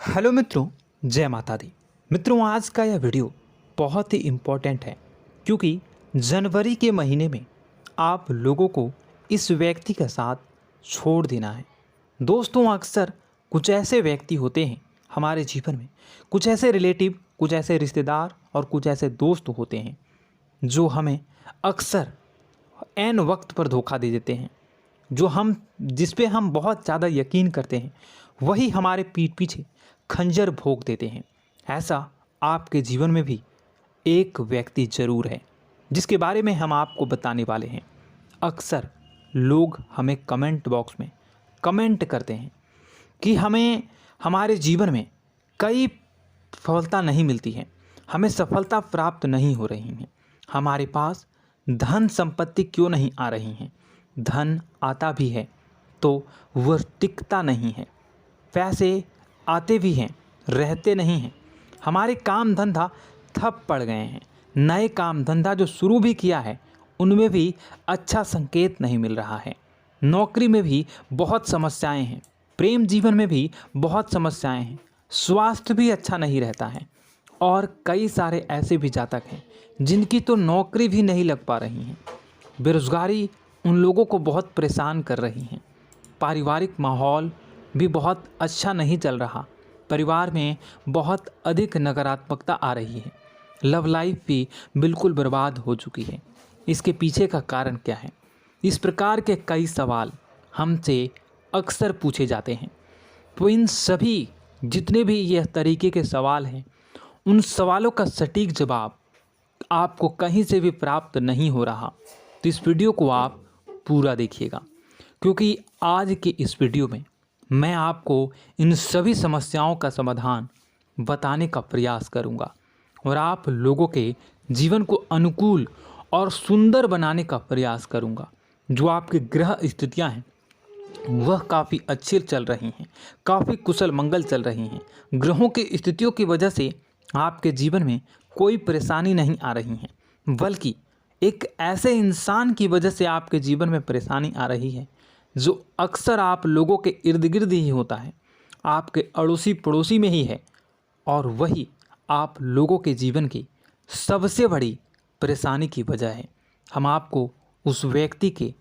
Hello मित्रों, जय माता दी। मित्रों, आज का यह वीडियो बहुत ही इम्पोर्टेंट है क्योंकि जनवरी के महीने में आप लोगों को इस व्यक्ति के साथ छोड़ देना है। दोस्तों, अक्सर कुछ ऐसे व्यक्ति होते हैं हमारे जीवन में, कुछ ऐसे रिलेटिव, कुछ ऐसे रिश्तेदार और कुछ ऐसे दोस्त होते हैं जो हमें अक्सर ऐन वक्त पर धोखा दे देते हैं। जिस पे हम बहुत ज़्यादा यकीन करते हैं वही हमारे पीठ पीछे खंजर भोंक देते हैं। ऐसा आपके जीवन में भी एक व्यक्ति ज़रूर है जिसके बारे में हम आपको बताने वाले हैं। अक्सर लोग हमें कमेंट बॉक्स में कमेंट करते हैं कि हमें हमारे जीवन में कई सफलता नहीं मिलती है, हमें सफलता प्राप्त नहीं हो रही है, हमारे पास धन संपत्ति क्यों नहीं आ रही हैं, धन आता भी है तो वह टिकता नहीं है, पैसे आते भी हैं रहते नहीं हैं, हमारे काम धंधा ठप पड़ गए हैं, नए काम धंधा जो शुरू भी किया है उनमें भी अच्छा संकेत नहीं मिल रहा है, नौकरी में भी बहुत समस्याएं हैं, प्रेम जीवन में भी बहुत समस्याएं हैं, स्वास्थ्य भी अच्छा नहीं रहता है और कई सारे ऐसे भी जातक हैं जिनकी तो नौकरी भी नहीं लग पा रही हैं। बेरोज़गारी उन लोगों को बहुत परेशान कर रही हैं। पारिवारिक माहौल भी बहुत अच्छा नहीं चल रहा, परिवार में बहुत अधिक नकारात्मकता आ रही है, लव लाइफ भी बिल्कुल बर्बाद हो चुकी है। इसके पीछे का कारण क्या है? इस प्रकार के कई सवाल हमसे अक्सर पूछे जाते हैं। तो इन सभी जितने भी यह तरीके के सवाल हैं, उन सवालों का सटीक जवाब आपको कहीं से भी प्राप्त नहीं हो रहा। तो इस वीडियो को आप पूरा देखिएगा क्योंकि आज की इस वीडियो में मैं आपको इन सभी समस्याओं का समाधान बताने का प्रयास करूंगा और आप लोगों के जीवन को अनुकूल और सुंदर बनाने का प्रयास करूंगा। जो आपकी ग्रह स्थितियां हैं वह काफ़ी अच्छी चल रही हैं, काफ़ी कुशल मंगल चल रही हैं। ग्रहों की स्थितियों की वजह से आपके जीवन में कोई परेशानी नहीं आ रही है, बल्कि एक ऐसे इंसान की वजह से आपके जीवन में परेशानी आ रही है जो अक्सर आप लोगों के इर्द गिर्द ही होता है, आपके अड़ोसी पड़ोसी में ही है और वही आप लोगों के जीवन की सबसे बड़ी परेशानी की वजह है। हम आपको उस व्यक्ति के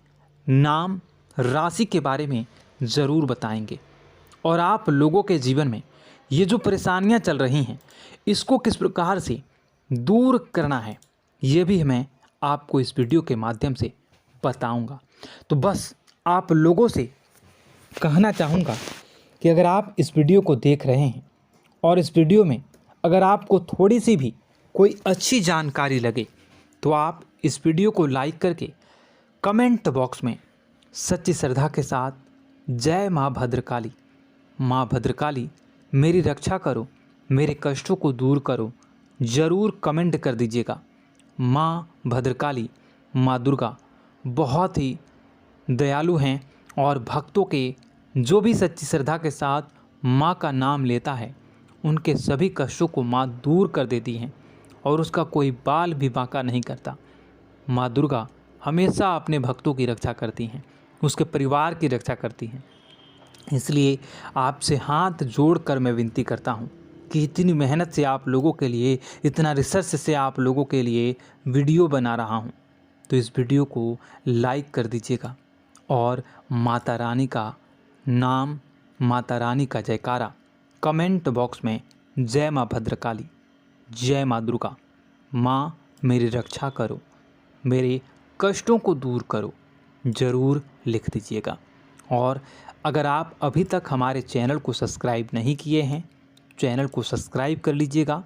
नाम, राशि के बारे में ज़रूर बताएंगे और आप लोगों के जीवन में ये जो परेशानियां चल रही हैं इसको किस प्रकार से दूर करना है ये भी मैं आपको इस वीडियो के माध्यम से बताऊंगा। तो बस आप लोगों से कहना चाहूँगा कि अगर आप इस वीडियो को देख रहे हैं और इस वीडियो में अगर आपको थोड़ी सी भी कोई अच्छी जानकारी लगे तो आप इस वीडियो को लाइक करके कमेंट बॉक्स में सच्ची श्रद्धा के साथ जय माँ भद्रकाली, माँ भद्रकाली मेरी रक्षा करो, मेरे कष्टों को दूर करो, ज़रूर कमेंट कर दीजिएगा। माँ भद्रकाली, माँ दुर्गा बहुत ही दयालु हैं और भक्तों के जो भी सच्ची श्रद्धा के साथ माँ का नाम लेता है उनके सभी कष्टों को माँ दूर कर देती हैं और उसका कोई बाल भी बांका नहीं करता। माँ दुर्गा हमेशा अपने भक्तों की रक्षा करती हैं, उसके परिवार की रक्षा करती हैं। इसलिए आपसे हाथ जोड़कर मैं विनती करता हूँ कि इतनी मेहनत से आप लोगों के लिए, इतना रिसर्च से आप लोगों के लिए वीडियो बना रहा हूँ, तो इस वीडियो को लाइक कर दीजिएगा और माता रानी का नाम, माता रानी का जयकारा कमेंट बॉक्स में जय माँ भद्रकाली, जय माँ दुर्गा, माँ मेरी रक्षा करो, मेरे कष्टों को दूर करो, ज़रूर लिख दीजिएगा। और अगर आप अभी तक हमारे चैनल को सब्सक्राइब नहीं किए हैं, चैनल को सब्सक्राइब कर लीजिएगा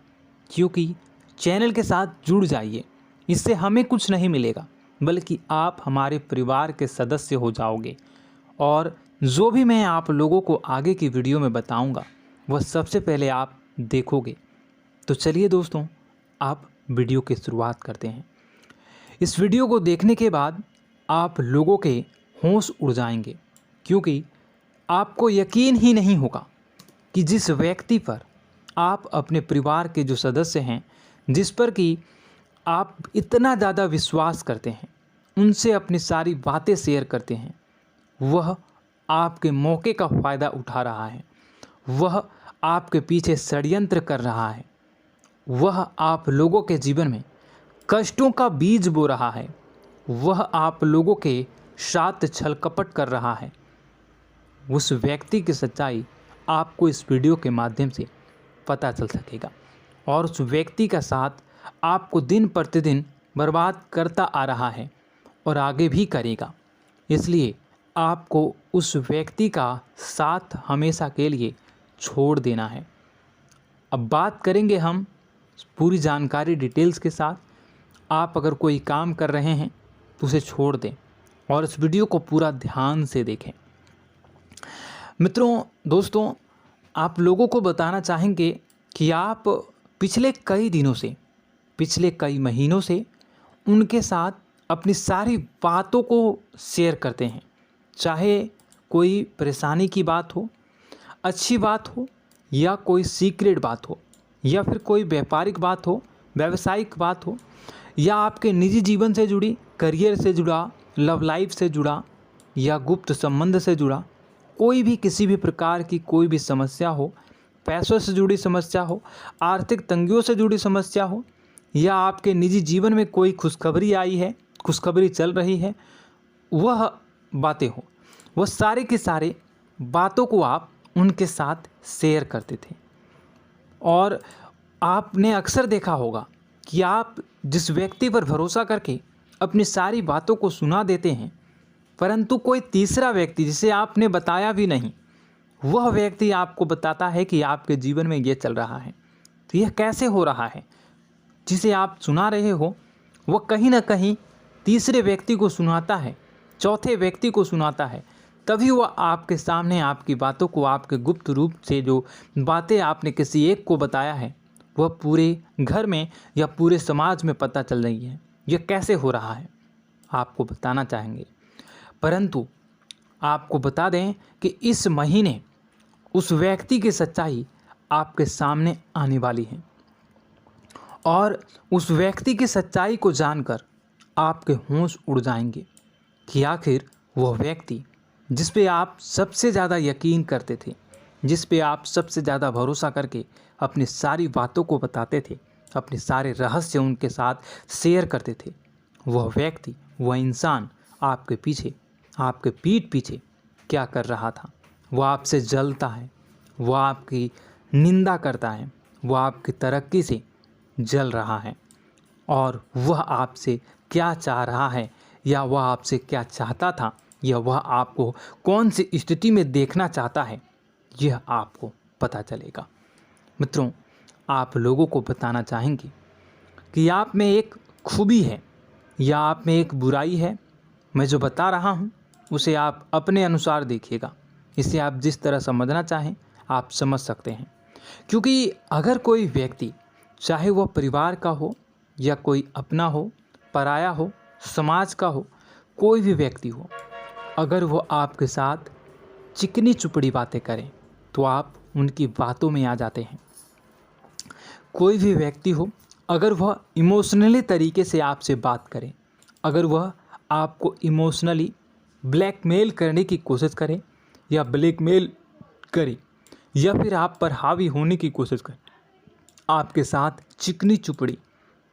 क्योंकि चैनल के साथ जुड़ जाइए। इससे हमें कुछ नहीं मिलेगा बल्कि आप हमारे परिवार के सदस्य हो जाओगे और जो भी मैं आप लोगों को आगे की वीडियो में बताऊंगा वह सबसे पहले आप देखोगे। तो चलिए दोस्तों, आप वीडियो की शुरुआत करते हैं। इस वीडियो को देखने के बाद आप लोगों के होश उड़ जाएंगे क्योंकि आपको यकीन ही नहीं होगा कि जिस व्यक्ति पर आप अपने परिवार के जो सदस्य हैं, जिस पर कि आप इतना ज़्यादा विश्वास करते हैं, उनसे अपनी सारी बातें शेयर करते हैं, वह आपके मौके का फ़ायदा उठा रहा है, वह आपके पीछे षड्यंत्र कर रहा है, वह आप लोगों के जीवन में कष्टों का बीज बो रहा है, वह आप लोगों के साथ छल कपट कर रहा है, उस व्यक्ति की सच्चाई आपको इस वीडियो के माध्यम से पता चल सकेगा। और उस व्यक्ति का साथ आपको दिन प्रतिदिन बर्बाद करता आ रहा है और आगे भी करेगा। इसलिए आपको उस व्यक्ति का साथ हमेशा के लिए छोड़ देना है। अब बात करेंगे हम पूरी जानकारी डिटेल्स के साथ। आप अगर कोई काम कर रहे हैं तो उसे छोड़ दें और इस वीडियो को पूरा ध्यान से देखें। मित्रों, दोस्तों, आप लोगों को बताना चाहेंगे कि आप पिछले कई दिनों से, पिछले कई महीनों से उनके साथ अपनी सारी बातों को शेयर करते हैं, चाहे कोई परेशानी की बात हो, अच्छी बात हो, या कोई सीक्रेट बात हो, या फिर कोई व्यापारिक बात हो, व्यावसायिक बात हो, या आपके निजी जीवन से जुड़ी, करियर से जुड़ा, लव लाइफ से जुड़ा, या गुप्त संबंध से जुड़ा कोई भी किसी भी प्रकार की कोई भी समस्या हो, पैसों से जुड़ी समस्या हो, आर्थिक तंगियों से जुड़ी समस्या हो, या आपके निजी जीवन में कोई खुशखबरी आई है, खुशखबरी चल रही है, वह बातें हो, वह सारे के सारे बातों को आप उनके साथ शेयर करते थे। और आपने अक्सर देखा होगा कि आप जिस व्यक्ति पर भरोसा करके अपनी सारी बातों को सुना देते हैं, परंतु कोई तीसरा व्यक्ति जिसे आपने बताया भी नहीं, वह व्यक्ति आपको बताता है कि आपके जीवन में ये चल रहा है। तो यह कैसे हो रहा है? जिसे आप सुना रहे हो वह कहीं ना कहीं तीसरे व्यक्ति को सुनाता है, चौथे व्यक्ति को सुनाता है, तभी वह आपके सामने आपकी बातों को, आपके गुप्त रूप से जो बातें आपने किसी एक को बताया है, वह पूरे घर में या पूरे समाज में पता चल रही है। यह कैसे हो रहा है आपको बताना चाहेंगे। परंतु आपको बता दें कि इस महीने उस व्यक्ति की सच्चाई आपके सामने आने वाली है और उस व्यक्ति की सच्चाई को जानकर आपके होश उड़ जाएंगे कि आखिर वह व्यक्ति जिस पे आप सबसे ज़्यादा यकीन करते थे, जिस पे आप सबसे ज़्यादा भरोसा करके अपनी सारी बातों को बताते थे, अपने सारे रहस्य उनके साथ शेयर करते थे, वह व्यक्ति, वह इंसान आपके पीछे, आपके पीठ पीछे क्या कर रहा था। वह आपसे जलता है, वह आपकी निंदा करता है, वह आपकी तरक्की से जल रहा है और वह आपसे क्या चाह रहा है, या वह आपसे क्या चाहता था, या वह आपको कौन सी स्थिति में देखना चाहता है, यह आपको पता चलेगा। मित्रों, आप लोगों को बताना चाहेंगे कि आप में एक खूबी है या आप में एक बुराई है। मैं जो बता रहा हूँ उसे आप अपने अनुसार देखिएगा। इसे आप जिस तरह समझना चाहें आप समझ सकते हैं, क्योंकि अगर कोई व्यक्ति, चाहे वह परिवार का हो या कोई अपना हो, पराया हो, समाज का हो, कोई भी व्यक्ति हो, अगर वो आपके साथ चिकनी चुपड़ी बातें करें तो आप उनकी बातों में आ जाते हैं। कोई भी व्यक्ति हो, अगर वह इमोशनली तरीके से आपसे बात करें, अगर वह आपको इमोशनली ब्लैकमेल करने की कोशिश करे या ब्लैकमेल करे या फिर आप पर हावी होने की कोशिश करे, आपके साथ चिकनी चुपड़ी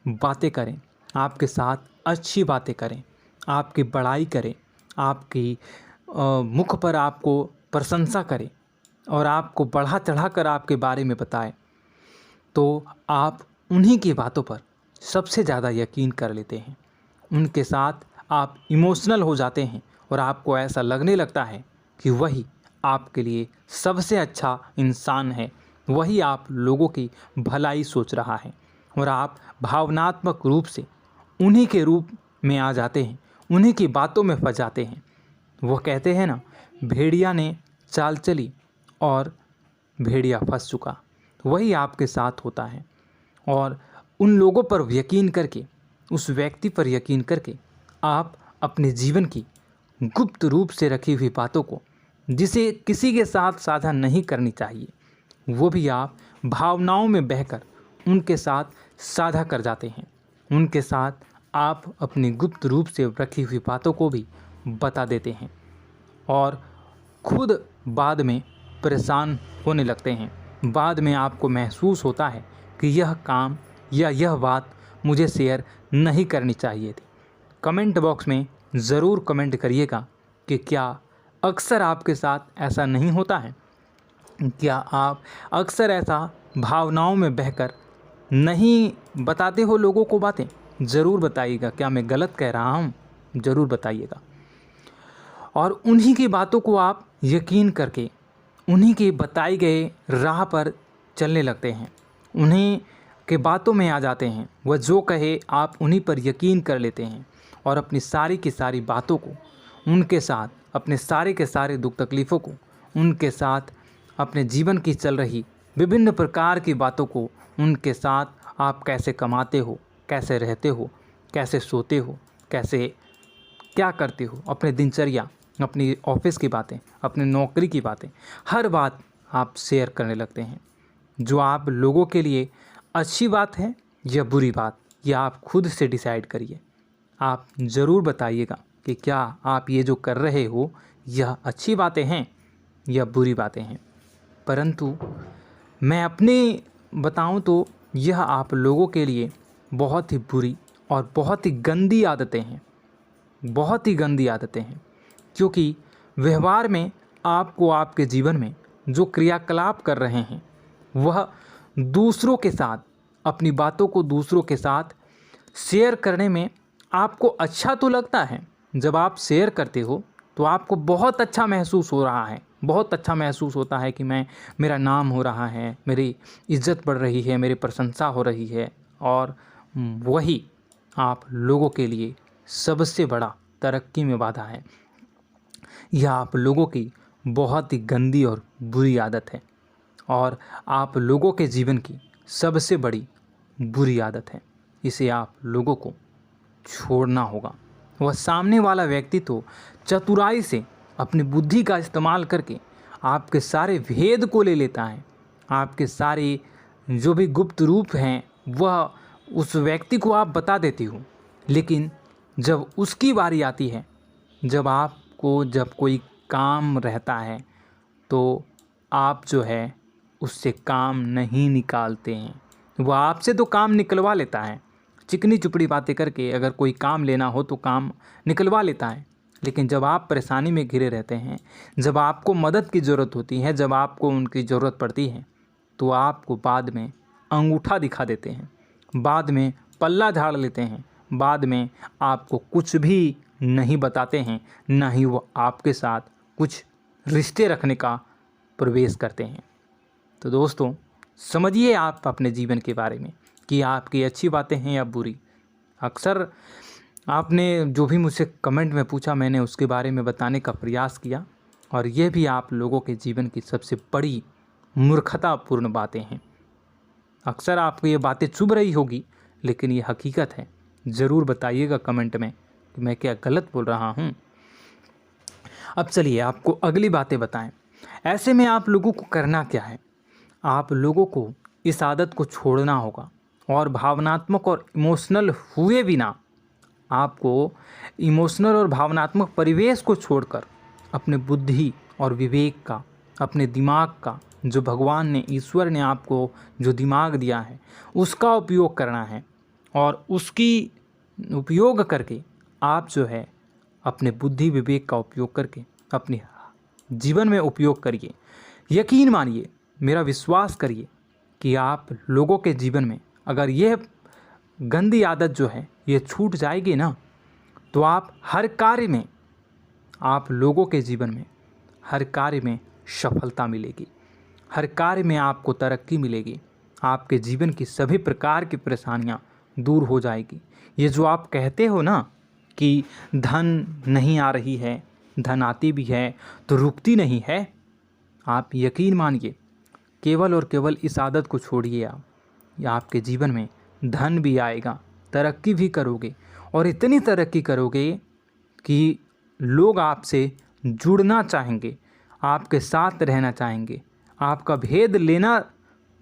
बातें करें, आपके साथ अच्छी बातें करें, आपकी बड़ाई करें, आपकी मुख पर आपको प्रशंसा करें और आपको बढ़ा चढ़ा कर आपके बारे में बताए, तो आप उन्हीं की बातों पर सबसे ज़्यादा यकीन कर लेते हैं। उनके साथ आप इमोशनल हो जाते हैं और आपको ऐसा लगने लगता है कि वही आपके लिए सबसे अच्छा इंसान है, वही आप लोगों की भलाई सोच रहा है और आप भावनात्मक रूप से उन्हीं के रूप में आ जाते हैं, उन्हीं की बातों में फंस जाते हैं। वो कहते हैं ना, भेड़िया ने चाल चली और भेड़िया फंस चुका। वही आपके साथ होता है और उन लोगों पर यकीन करके, उस व्यक्ति पर यकीन करके आप अपने जीवन की गुप्त रूप से रखी हुई बातों को, जिसे किसी के साथ साझा नहीं करनी चाहिए, वो भी आप भावनाओं में बहकर उनके साथ साझा कर जाते हैं। उनके साथ आप अपनी गुप्त रूप से रखी हुई बातों को भी बता देते हैं और खुद बाद में परेशान होने लगते हैं बाद में आपको महसूस होता है कि यह काम या यह बात मुझे शेयर नहीं करनी चाहिए थी। कमेंट बॉक्स में ज़रूर कमेंट करिएगा कि क्या अक्सर आपके साथ ऐसा नहीं होता है? क्या आप अक्सर ऐसा भावनाओं में बहकर नहीं बताते हो लोगों को बातें? ज़रूर बताइएगा। क्या मैं गलत कह रहा हूँ? ज़रूर बताइएगा। और उन्हीं की बातों को आप यकीन करके उन्हीं के बताए गए राह पर चलने लगते हैं, उन्हीं के बातों में आ जाते हैं। वह जो कहे आप उन्हीं पर यकीन कर लेते हैं और अपनी सारी की सारी बातों को उनके साथ, अपने सारे के सारे दुख तकलीफ़ों को उनके साथ, अपने जीवन की चल रही विभिन्न प्रकार की बातों को उनके साथ, आप कैसे कमाते हो, कैसे रहते हो, कैसे सोते हो, कैसे क्या करते हो, अपने दिनचर्या, अपनी ऑफिस की बातें, अपनी नौकरी की बातें, हर बात आप शेयर करने लगते हैं। जो आप लोगों के लिए अच्छी बात है या बुरी बात, यह आप खुद से डिसाइड करिए। आप ज़रूर बताइएगा कि क्या आप ये जो कर रहे हो यह अच्छी बातें हैं या बुरी बातें हैं। परंतु मैं अपनी बताऊं तो यह आप लोगों के लिए बहुत ही बुरी और बहुत ही गंदी आदतें हैं, बहुत ही गंदी आदतें हैं। क्योंकि व्यवहार में आपको आपके जीवन में जो क्रियाकलाप कर रहे हैं वह दूसरों के साथ, अपनी बातों को दूसरों के साथ शेयर करने में आपको अच्छा तो लगता है। जब आप शेयर करते हो तो आपको बहुत अच्छा महसूस हो रहा है, बहुत अच्छा महसूस होता है कि मेरा नाम हो रहा है, मेरी इज्जत बढ़ रही है, मेरी प्रशंसा हो रही है। और वही आप लोगों के लिए सबसे बड़ा तरक्की में बाधा है। यह आप लोगों की बहुत ही गंदी और बुरी आदत है और आप लोगों के जीवन की सबसे बड़ी बुरी आदत है। इसे आप लोगों को छोड़ना होगा। वह सामने वाला व्यक्ति तो चतुराई से अपनी बुद्धि का इस्तेमाल करके आपके सारे भेद को ले लेता है, आपके सारे जो भी गुप्त रूप हैं वह उस व्यक्ति को आप बता देती हो। लेकिन जब उसकी बारी आती है, जब कोई काम रहता है तो आप जो है उससे काम नहीं निकालते हैं। वह आपसे तो काम निकलवा लेता है, चिकनी चुपड़ी बातें करके अगर कोई काम लेना हो तो काम निकलवा लेता है। लेकिन जब आप परेशानी में घिरे रहते हैं, जब आपको मदद की ज़रूरत होती है, जब आपको उनकी ज़रूरत पड़ती है, तो आपको बाद में अंगूठा दिखा देते हैं, बाद में पल्ला झाड़ लेते हैं, बाद में आपको कुछ भी नहीं बताते हैं, ना ही वो आपके साथ कुछ रिश्ते रखने का प्रवेश करते हैं। तो दोस्तों, समझिए आप अपने जीवन के बारे में कि आपकी अच्छी बातें हैं या बुरी। अक्सर आपने जो भी मुझसे कमेंट में पूछा, मैंने उसके बारे में बताने का प्रयास किया और ये भी आप लोगों के जीवन की सबसे बड़ी मूर्खतापूर्ण बातें हैं। अक्सर आपको ये बातें चुभ रही होगी, लेकिन ये हकीकत है। ज़रूर बताइएगा कमेंट में कि मैं क्या गलत बोल रहा हूँ। अब चलिए आपको अगली बातें बताएं। ऐसे में आप लोगों को करना क्या है? आप लोगों को इस आदत को छोड़ना होगा और भावनात्मक और इमोशनल हुए बिना आपको इमोशनल और भावनात्मक परिवेश को छोड़कर अपने बुद्धि और विवेक का, अपने दिमाग का, जो भगवान ने, ईश्वर ने आपको जो दिमाग दिया है उसका उपयोग करना है। और उसकी उपयोग करके आप जो है अपने बुद्धि विवेक का उपयोग करके अपने जीवन में उपयोग करिए। यकीन मानिए, मेरा विश्वास करिए कि आप लोगों के जीवन में अगर यह गंदी आदत जो है ये छूट जाएगी ना, तो आप हर कार्य में, आप लोगों के जीवन में हर कार्य में सफलता मिलेगी, हर कार्य में आपको तरक्की मिलेगी, आपके जीवन की सभी प्रकार की परेशानियां दूर हो जाएगी। ये जो आप कहते हो ना कि धन नहीं आ रही है, धन आती भी है तो रुकती नहीं है, आप यकीन मानिए, केवल और केवल इस आदत को छोड़िए आप, या आपके जीवन में धन भी आएगा, तरक्की भी करोगे और इतनी तरक्की करोगे कि लोग आपसे जुड़ना चाहेंगे, आपके साथ रहना चाहेंगे, आपका भेद लेना,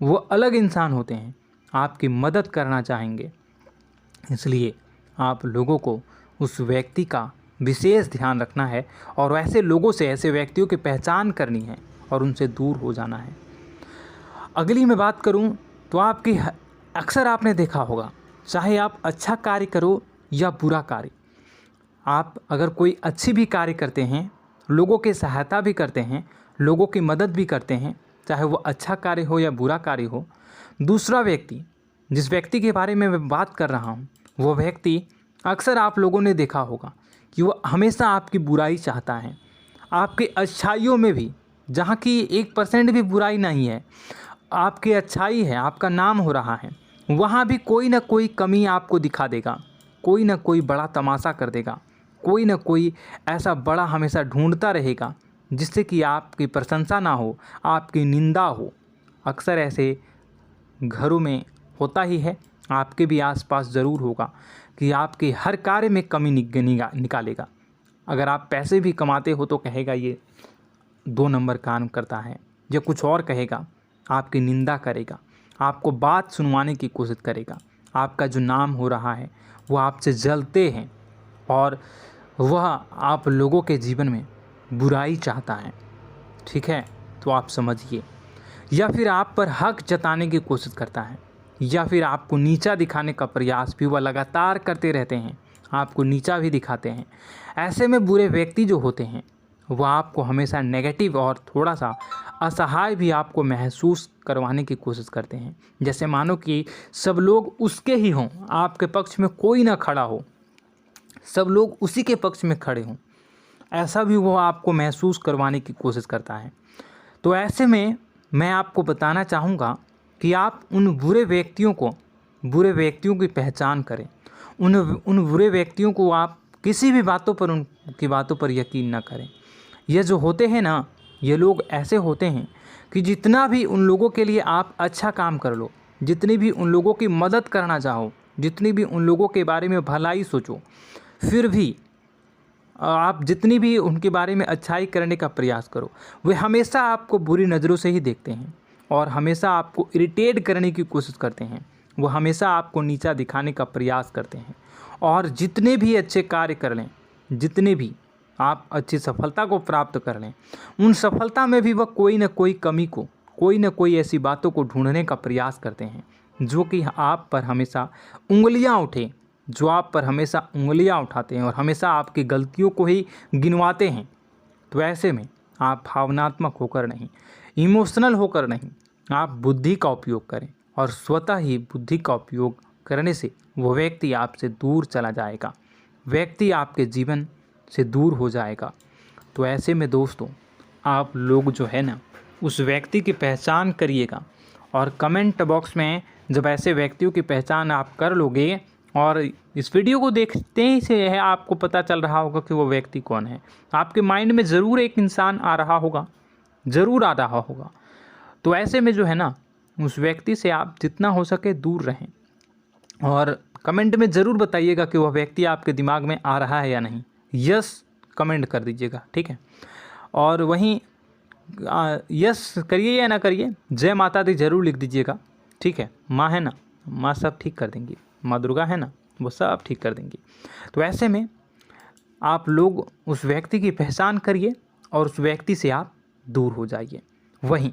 वो अलग इंसान होते हैं, आपकी मदद करना चाहेंगे। इसलिए आप लोगों को उस व्यक्ति का विशेष ध्यान रखना है और ऐसे लोगों से, ऐसे व्यक्तियों की पहचान करनी है और उनसे दूर हो जाना है। अगली मैं बात करूं तो अक्सर आपने देखा होगा, चाहे आप अच्छा कार्य करो या बुरा कार्य, आप अगर कोई अच्छी भी कार्य करते हैं, लोगों की सहायता भी करते हैं, लोगों की मदद भी करते हैं, चाहे वो अच्छा कार्य हो या बुरा कार्य हो, दूसरा व्यक्ति, जिस व्यक्ति के बारे में मैं बात कर रहा हूँ, वो व्यक्ति अक्सर आप लोगों ने देखा होगा कि वो हमेशा आपकी बुराई चाहता है। आपकी अच्छाइयों में भी, जहाँ की 1% भी बुराई नहीं है, आपकी अच्छाई है, आपका नाम हो रहा है, वहाँ भी कोई ना कोई कमी आपको दिखा देगा, कोई ना कोई बड़ा तमाशा कर देगा, कोई ना कोई ऐसा बड़ा हमेशा ढूंढता रहेगा जिससे कि आपकी प्रशंसा ना हो, आपकी निंदा हो। अक्सर ऐसे घरों में होता ही है, आपके भी आसपास ज़रूर होगा कि आपके हर कार्य में कमी निकालेगा। अगर आप पैसे भी कमाते हो तो कहेगा ये 2 नंबर काम करता है, या कुछ और कहेगा, आपकी निंदा करेगा, आपको बात सुनवाने की कोशिश करेगा। आपका जो नाम हो रहा है वो आपसे जलते हैं और वह आप लोगों के जीवन में बुराई चाहता है, ठीक है, तो आप समझिए। या फिर आप पर हक जताने की कोशिश करता है, या फिर आपको नीचा दिखाने का प्रयास भी वह लगातार करते रहते हैं, आपको नीचा भी दिखाते हैं। ऐसे में बुरे व्यक्ति जो होते हैं वह आपको हमेशा नेगेटिव और थोड़ा सा असहाय भी आपको महसूस करवाने की कोशिश करते हैं। जैसे मानो कि सब लोग उसके ही हों, आपके पक्ष में कोई ना खड़ा हो, सब लोग उसी के पक्ष में खड़े हों, ऐसा भी वो आपको महसूस करवाने की कोशिश करता है। तो ऐसे में मैं आपको बताना चाहूँगा कि आप उन बुरे व्यक्तियों की पहचान करें। उन बुरे व्यक्तियों को आप किसी भी उनकी बातों पर यकीन ना करें। ये जो होते हैं ना, ये लोग ऐसे होते हैं कि जितना भी उन लोगों के लिए आप अच्छा काम कर लो, जितनी भी उन लोगों की मदद करना चाहो, जितनी भी उन लोगों के बारे में भलाई सोचो, फिर भी आप जितनी भी उनके बारे में अच्छाई करने का प्रयास करो, वे हमेशा आपको बुरी नज़रों से ही देखते हैं और हमेशा आपको इरिटेट करने की कोशिश करते हैं। वो हमेशा आपको नीचा दिखाने का प्रयास करते हैं और जितने भी अच्छे कार्य कर लें, जितने भी आप अच्छी सफलता को प्राप्त कर लें, उन सफलता में भी वह कोई ना कोई कमी को, कोई ना कोई ऐसी बातों को ढूंढने का प्रयास करते हैं जो कि आप पर हमेशा उंगलियां उठाते हैं और हमेशा आपकी गलतियों को ही गिनवाते हैं। तो ऐसे में आप भावनात्मक होकर नहीं, इमोशनल होकर नहीं, आप बुद्धि का उपयोग करें और स्वतः ही बुद्धि का उपयोग करने से वो व्यक्ति आपसे दूर चला जाएगा, व्यक्ति आपके जीवन से दूर हो जाएगा। तो ऐसे में दोस्तों, आप लोग जो है ना, उस व्यक्ति की पहचान करिएगा और कमेंट बॉक्स में जब ऐसे व्यक्तियों की पहचान आप कर लोगे और इस वीडियो को देखते ही से है आपको पता चल रहा होगा कि वो व्यक्ति कौन है, आपके माइंड में ज़रूर एक इंसान आ रहा होगा। तो ऐसे में जो है ना, उस व्यक्ति से आप जितना हो सके दूर रहें और कमेंट में ज़रूर बताइएगा कि वह व्यक्ति आपके दिमाग में आ रहा है या नहीं। यस कमेंट कर दीजिएगा, ठीक है। और वहीं यस करिए या ना करिए, जय माता दी ज़रूर लिख दीजिएगा, ठीक है। माँ है ना, माँ सब ठीक कर देंगी, माँ दुर्गा है ना, वो सब ठीक कर देंगी। तो ऐसे में आप लोग उस व्यक्ति की पहचान करिए और उस व्यक्ति से आप दूर हो जाइए। वहीं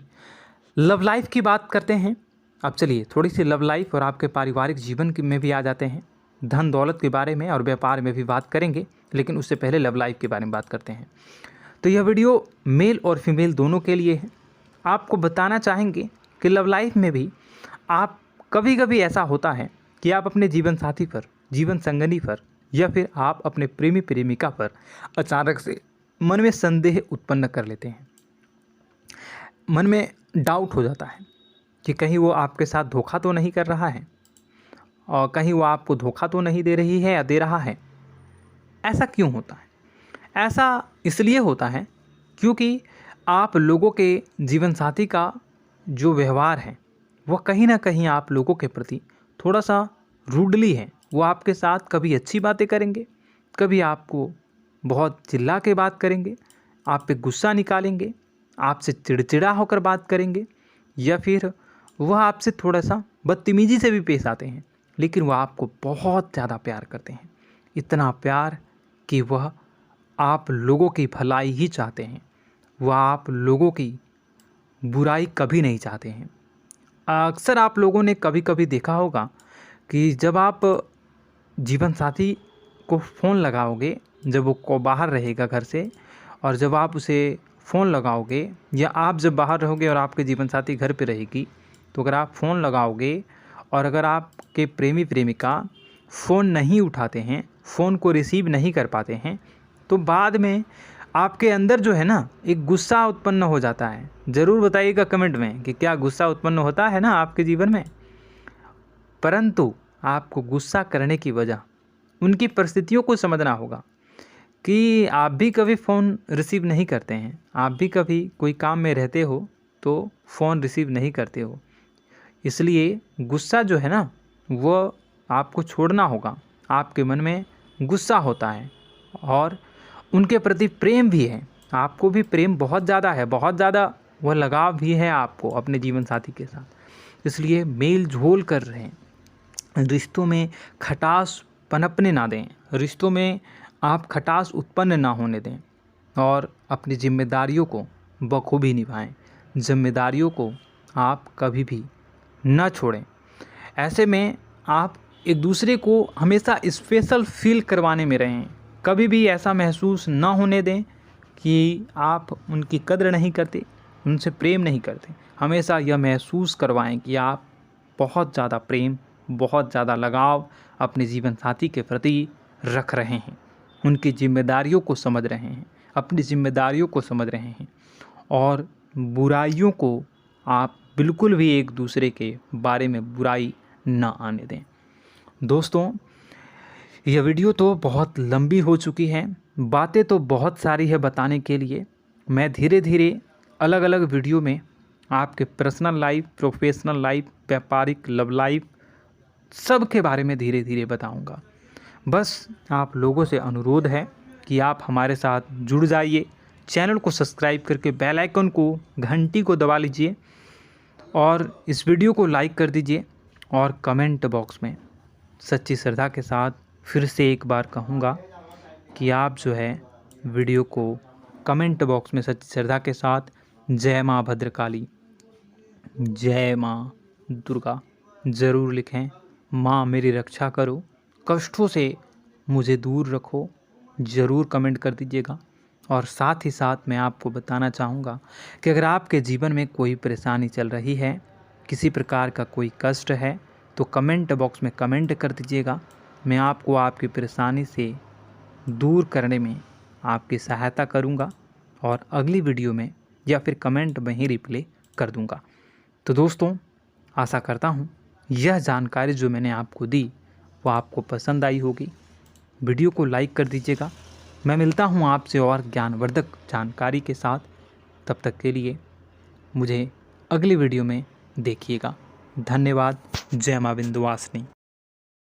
लव लाइफ की बात करते हैं। अब चलिए थोड़ी सी लव लाइफ और आपके पारिवारिक जीवन में भी आ जाते हैं। धन दौलत के बारे में और व्यापार में भी बात करेंगे, लेकिन उससे पहले लव लाइफ के बारे में बात करते हैं। तो यह वीडियो मेल और फीमेल दोनों के लिए है। आपको बताना चाहेंगे कि लव लाइफ में भी आप कभी ऐसा होता है कि आप अपने जीवन साथी पर, जीवन संगनी पर या फिर आप अपने प्रेमी प्रेमिका पर अचानक से मन में संदेह उत्पन्न कर लेते हैं। मन में डाउट हो जाता है कि कहीं वो आपके साथ धोखा तो नहीं कर रहा है और कहीं वो आपको धोखा तो नहीं दे रही है या दे रहा है। ऐसा क्यों होता है? ऐसा इसलिए होता है क्योंकि आप लोगों के जीवन साथी का जो व्यवहार है वह कहीं ना कहीं आप लोगों के प्रति थोड़ा सा रूडली है। वो आपके साथ कभी अच्छी बातें करेंगे, कभी आपको बहुत चिल्ला के बात करेंगे, आप पे गुस्सा निकालेंगे, आपसे चिड़चिड़ा होकर बात करेंगे, या फिर वह आपसे थोड़ा सा बदतमीजी से भी पेश आते हैं। लेकिन वह आपको बहुत ज़्यादा प्यार करते हैं, इतना प्यार कि वह आप लोगों की भलाई ही चाहते हैं, वह आप लोगों की बुराई कभी नहीं चाहते हैं। अक्सर आप लोगों ने कभी कभी देखा होगा कि जब आप जीवन साथी को फ़ोन लगाओगे, जब वो बाहर रहेगा घर से, और जब आप उसे फ़ोन लगाओगे, या आप जब बाहर रहोगे और आपके जीवन साथी घर पे रहेगी, तो अगर आप फ़ोन लगाओगे और अगर आपके प्रेमी प्रेमिका फ़ोन नहीं उठाते हैं, फ़ोन को रिसीव नहीं कर पाते हैं, तो बाद में आपके अंदर जो है ना एक गुस्सा उत्पन्न हो जाता है। ज़रूर बताइएगा कमेंट में कि क्या गुस्सा उत्पन्न होता है ना आपके जीवन में। परंतु आपको गुस्सा करने की वजह उनकी परिस्थितियों को समझना होगा कि आप भी कभी फ़ोन रिसीव नहीं करते हैं, आप भी कभी कोई काम में रहते हो तो फ़ोन रिसीव नहीं करते हो। इसलिए गुस्सा जो है ना वो आपको छोड़ना होगा। आपके मन में गुस्सा होता है और उनके प्रति प्रेम भी है, आपको भी प्रेम बहुत ज़्यादा है, बहुत ज़्यादा वह लगाव भी है आपको अपने जीवन साथी के साथ। इसलिए मेल जोल कर रहे हैं, रिश्तों में खटास पनपने ना दें, रिश्तों में आप खटास उत्पन्न ना होने दें और अपनी जिम्मेदारियों को बखूबी निभाएं। जिम्मेदारियों को आप कभी भी ना छोड़ें। ऐसे में आप एक दूसरे को हमेशा स्पेशल फील करवाने में रहें। कभी भी ऐसा महसूस ना होने दें कि आप उनकी कद्र नहीं करते, उनसे प्रेम नहीं करते। हमेशा यह महसूस करवाएं कि आप बहुत ज़्यादा प्रेम, बहुत ज़्यादा लगाव अपने जीवन साथी के प्रति रख रहे हैं, उनकी जिम्मेदारियों को समझ रहे हैं, अपनी जिम्मेदारियों को समझ रहे हैं और बुराइयों को आप बिल्कुल भी एक दूसरे के बारे में बुराई ना आने दें। दोस्तों, यह वीडियो तो बहुत लंबी हो चुकी है, बातें तो बहुत सारी है बताने के लिए। मैं धीरे धीरे अलग अलग वीडियो में आपके पर्सनल लाइफ, प्रोफेशनल लाइफ, व्यापारिक, लव लाइफ, सब के बारे में धीरे धीरे बताऊंगा। बस आप लोगों से अनुरोध है कि आप हमारे साथ जुड़ जाइए, चैनल को सब्सक्राइब करके बेल आइकन को, घंटी को दबा लीजिए और इस वीडियो को लाइक कर दीजिए। और कमेंट बॉक्स में सच्ची श्रद्धा के साथ फिर से एक बार कहूँगा कि आप जो है वीडियो को कमेंट बॉक्स में सच्ची श्रद्धा के साथ जय माँ भद्रकाली, जय माँ दुर्गा ज़रूर लिखें। माँ मेरी रक्षा करो, कष्टों से मुझे दूर रखो, ज़रूर कमेंट कर दीजिएगा। और साथ ही साथ मैं आपको बताना चाहूँगा कि अगर आपके जीवन में कोई परेशानी चल रही है, किसी प्रकार का कोई कष्ट है, तो कमेंट बॉक्स में कमेंट कर दीजिएगा। मैं आपको आपकी परेशानी से दूर करने में आपकी सहायता करूँगा और अगली वीडियो में या फिर कमेंट में ही रिप्लाई कर दूँगा। तो दोस्तों, आशा करता हूँ यह जानकारी जो मैंने आपको दी वो आपको पसंद आई होगी। वीडियो को लाइक कर दीजिएगा। मैं मिलता हूँ आपसे और ज्ञानवर्धक जानकारी के साथ। तब तक के लिए मुझे अगली वीडियो में देखिएगा। धन्यवाद। जय माँ विंध्यवासिनी।